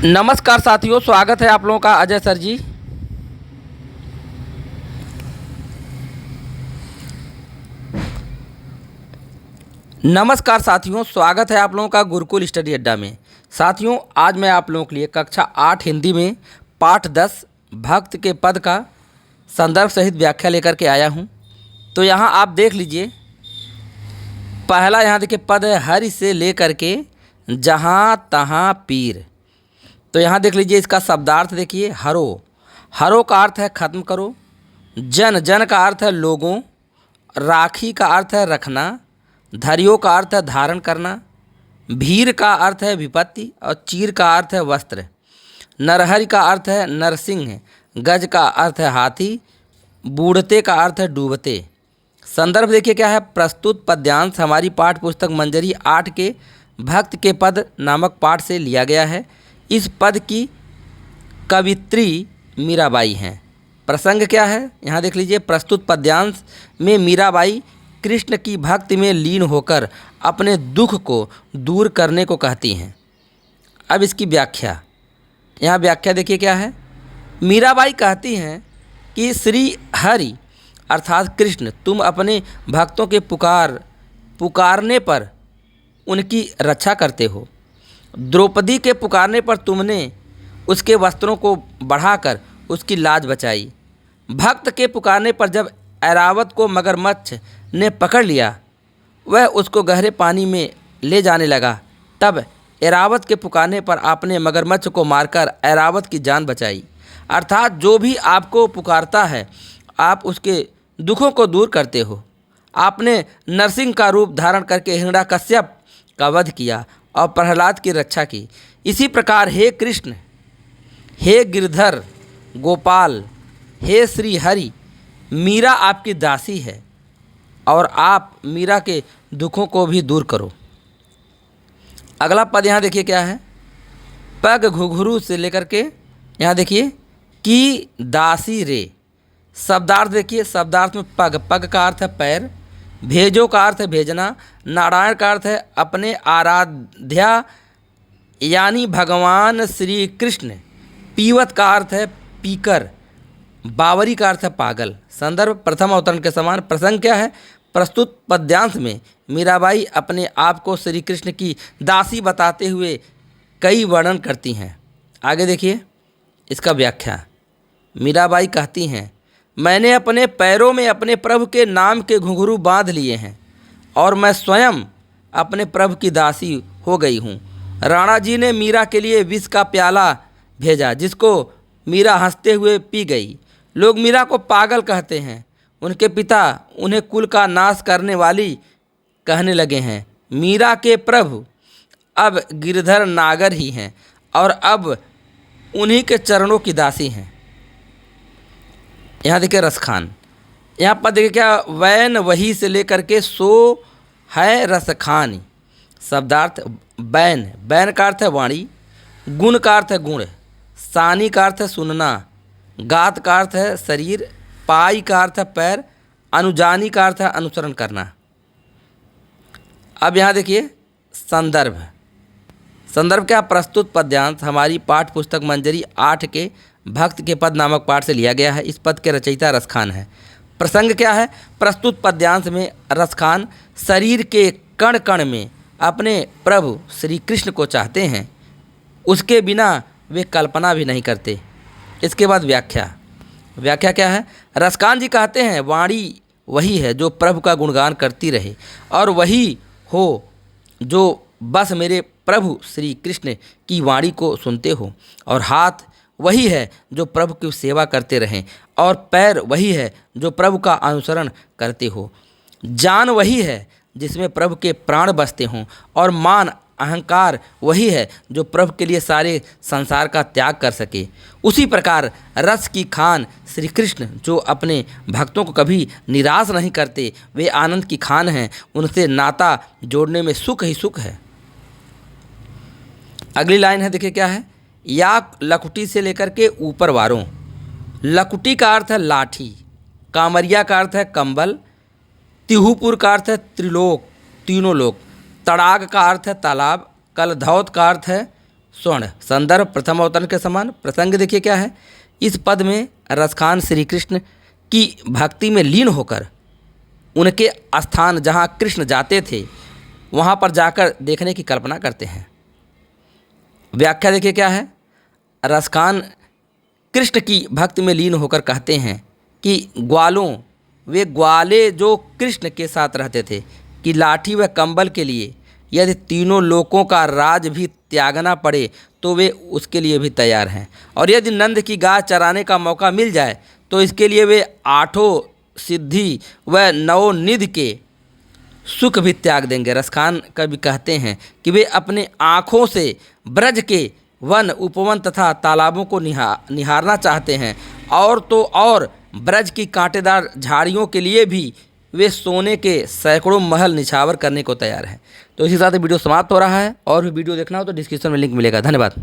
नमस्कार साथियों, स्वागत है आप लोगों का अजय सर जी। नमस्कार साथियों, स्वागत है आप लोगों का गुरुकुल स्टडी अड्डा में। साथियों, आज मैं आप लोगों के लिए कक्षा 8 हिंदी में पाठ 10 भक्त के पद का संदर्भ सहित व्याख्या लेकर के आया हूं। तो यहाँ आप देख लीजिए, पहला यहाँ देखिए पद है हरि से लेकर के जहाँ तहाँ पीर। तो यहाँ देख लीजिए, इसका शब्दार्थ देखिए, हरो। हरो का अर्थ है ख़त्म करो। जन का अर्थ है लोगों। राखी का अर्थ है रखना। धरियो का अर्थ है धारण करना। भीर का अर्थ है विपत्ति और चीर का अर्थ है वस्त्र। नरहरि का अर्थ है नरसिंह। गज का अर्थ है हाथी। बूढ़ते का अर्थ है डूबते। संदर्भ देखिए क्या है, प्रस्तुत पद्यांश हमारी पाठ्य पुस्तक मंजरी 8 के भक्त के पद नामक पाठ से लिया गया है। इस पद की कवित्री मीराबाई हैं। प्रसंग क्या है, यहाँ देख लीजिए, प्रस्तुत पद्यांश में मीराबाई कृष्ण की भक्ति में लीन होकर अपने दुख को दूर करने को कहती हैं। अब इसकी व्याख्या, यहाँ व्याख्या देखिए क्या है। मीराबाई कहती हैं कि श्री हरि अर्थात कृष्ण, तुम अपने भक्तों के पुकारने पर उनकी रक्षा करते हो। द्रौपदी के पुकारने पर तुमने उसके वस्त्रों को बढ़ाकर उसकी लाज बचाई। भक्त के पुकारने पर जब ऐरावत को मगरमच्छ ने पकड़ लिया, वह उसको गहरे पानी में ले जाने लगा, तब ऐरावत के पुकारने पर आपने मगरमच्छ को मारकर ऐरावत की जान बचाई। अर्थात जो भी आपको पुकारता है, आप उसके दुखों को दूर करते हो। आपने नरसिंह का रूप धारण करके हिरण्याकश्यप का वध किया और प्रहलाद की रक्षा की। इसी प्रकार हे कृष्ण, हे गिरधर गोपाल, हे श्री हरि, मीरा आपकी दासी है और आप मीरा के दुखों को भी दूर करो। अगला पद यहाँ देखिए क्या है, पग घुघरू से लेकर के यहाँ देखिए कि दासी रे। शब्दार्थ देखिए, शब्दार्थ में पग का अर्थ है पैर। भेजो का अर्थ है भेजना। नारायण का अर्थ है अपने आराध्या यानी भगवान श्री कृष्ण। पीवत का अर्थ है पीकर। बावरी का अर्थ है पागल। संदर्भ प्रथम अवतरण के समान। प्रसंग क्या है, प्रस्तुत पद्यांश में मीराबाई अपने आप को श्री कृष्ण की दासी बताते हुए कई वर्णन करती हैं। आगे देखिए इसका व्याख्या। मीराबाई कहती हैं, मैंने अपने पैरों में अपने प्रभु के नाम के घुंघरू बांध लिए हैं और मैं स्वयं अपने प्रभु की दासी हो गई हूँ। राणा जी ने मीरा के लिए विष का प्याला भेजा, जिसको मीरा हंसते हुए पी गई। लोग मीरा को पागल कहते हैं। उनके पिता उन्हें कुल का नाश करने वाली कहने लगे हैं। मीरा के प्रभु अब गिरधर नागर ही हैं और अब उन्हीं के चरणों की दासी हैं। यहाँ देखिए रसखान। यहाँ पर देखिए क्या, वैन वही से लेकर के सो है रसखानी। शब्दार्थ बैन का अर्थ है वाणी। गुण का अर्थ है गुण। सानी का अर्थ है सुनना। गात का अर्थ है शरीर। पाई का अर्थ है पैर। अनुजानी का अर्थ है अनुसरण करना। अब यहाँ देखिए संदर्भ क्या, प्रस्तुत पद्यांश हमारी पाठ्य पुस्तक मंजरी 8 के भक्त के पद नामक पाठ से लिया गया है। इस पद के रचयिता रसखान है। प्रसंग क्या है, प्रस्तुत पद्यांश में रसखान शरीर के कण कण में अपने प्रभु श्री कृष्ण को चाहते हैं। उसके बिना वे कल्पना भी नहीं करते। इसके बाद व्याख्या क्या है, रसखान जी कहते हैं, वाणी वही है जो प्रभु का गुणगान करती रहे और वही हो जो बस मेरे प्रभु श्री कृष्ण की वाणी को सुनते हो, और हाथ वही है जो प्रभु की सेवा करते रहें, और पैर वही है जो प्रभु का अनुसरण करते हो। जान वही है जिसमें प्रभु के प्राण बसते हों, और मान अहंकार वही है जो प्रभु के लिए सारे संसार का त्याग कर सके। उसी प्रकार रस की खान श्री कृष्ण, जो अपने भक्तों को कभी निराश नहीं करते, वे आनंद की खान हैं। उनसे नाता जोड़ने में सुख ही सुख है। अगली लाइन है देखिए क्या है, या लकुटी से लेकर के ऊपर वारों। लकुटी का अर्थ है लाठी। कामरिया का अर्थ है कंबल। तिहुपुर का अर्थ है त्रिलोक, तीनों लोक। तड़ाग का अर्थ है तालाब। कलधौत का अर्थ है स्वर्ण। संदर्भ प्रथम अवतरण के समान। प्रसंग देखिए क्या है। इस पद में रसखान श्री कृष्ण की भक्ति में लीन होकर उनके स्थान जहाँ कृष्ण जाते थे वहाँ पर जाकर देखने की कल्पना करते हैं। व्याख्या देखिए क्या है। रसखान कृष्ण की भक्ति में लीन होकर कहते हैं कि वे ग्वाले जो कृष्ण के साथ रहते थे कि लाठी व कंबल के लिए यदि तीनों लोकों का राज भी त्यागना पड़े तो वे उसके लिए भी तैयार हैं, और यदि नंद की गाय चराने का मौका मिल जाए तो इसके लिए वे 8 सिद्धि व 9 निधि के सुख भी त्याग देंगे। रसखान कवि कहते हैं कि वे अपने आँखों से ब्रज के वन उपवन तथा तालाबों को निहारना चाहते हैं, और तो और ब्रज की कांटेदार झाड़ियों के लिए भी वे सोने के सैकड़ों महल निछावर करने को तैयार हैं। तो इसी साथ वीडियो समाप्त हो रहा है, और भी वीडियो देखना हो तो डिस्क्रिप्शन में लिंक मिलेगा। धन्यवाद।